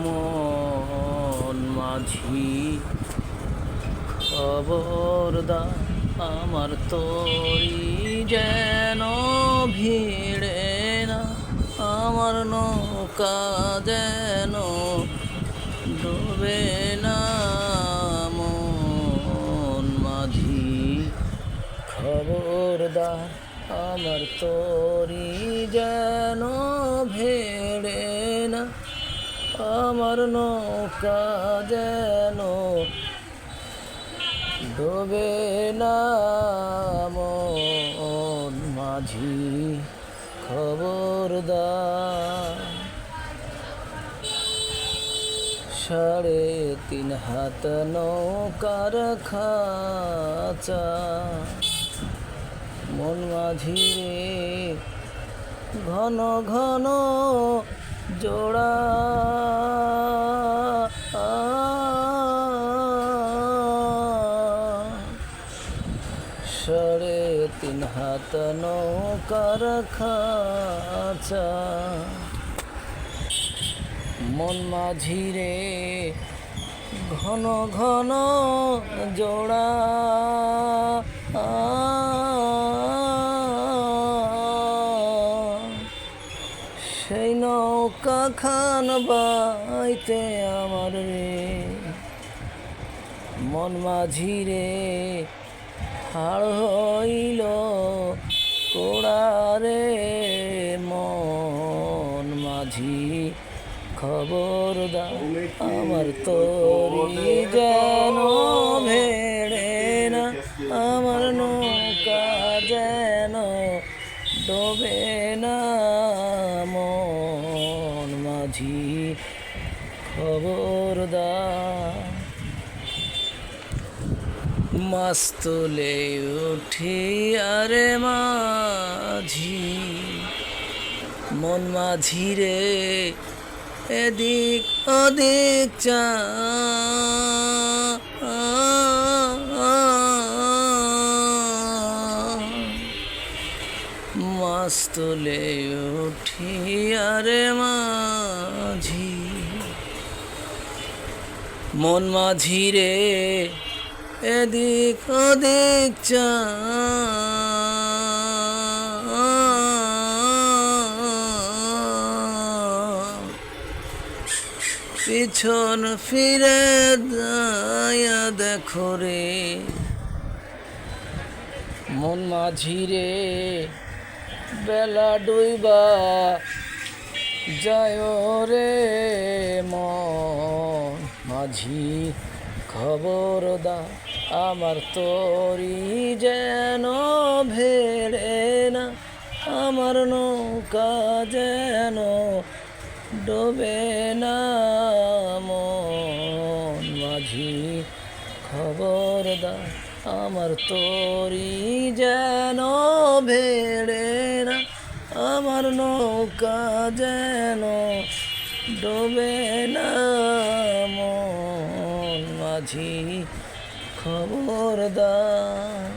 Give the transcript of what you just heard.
মন মাঝি খবরদার, আমার তরি যেন ভিড়ে না, আমার নৌকা যেন ডোবে না। মন মাঝি খবরদার, আমার তরি যেন ভেড়ে না, আমার নৌকা যেন ডোবে না। মন মাঝি খবরদার। 3.5 হাত নৌকার খাঁচা, মন মাঝি রে ঘন ঘন জোড়া। 3.5 হাত নৌকার খাঁচা, মন মাঝি রে ঘন ঘন জোড়া। সেই নৌকা খান বাইতে আমার রে, মন মাঝি রে হাড় হইল কোড়া রে। মন মাঝি খবরদার, আমার তরি যেন ভেড়ে না, আমার নৌকা যেন ডোবে না। মন মাঝি খবরদার। মাছ তুলে উঠি আরে মাঝি, মন মাঝি রে এদিক ওদিক চা। মাছ তুলে উঠি আরে মাঝি, মন মাঝি রে এদিক ওদিক চা। পিছন ফিরে দায়া দেখো রে, মন মাঝি রে বেলা ডুইবা যায় রে। মন মাঝি খবরদার, আমার তরি যেন ভেড়ে না, আমার নৌকা যেন ডোবে না। মন মাঝি খবরদার, আমার তরি যেন ভেড়ে না, আমার নৌকা যেন ডোবে না। মন মাঝি খবরদার।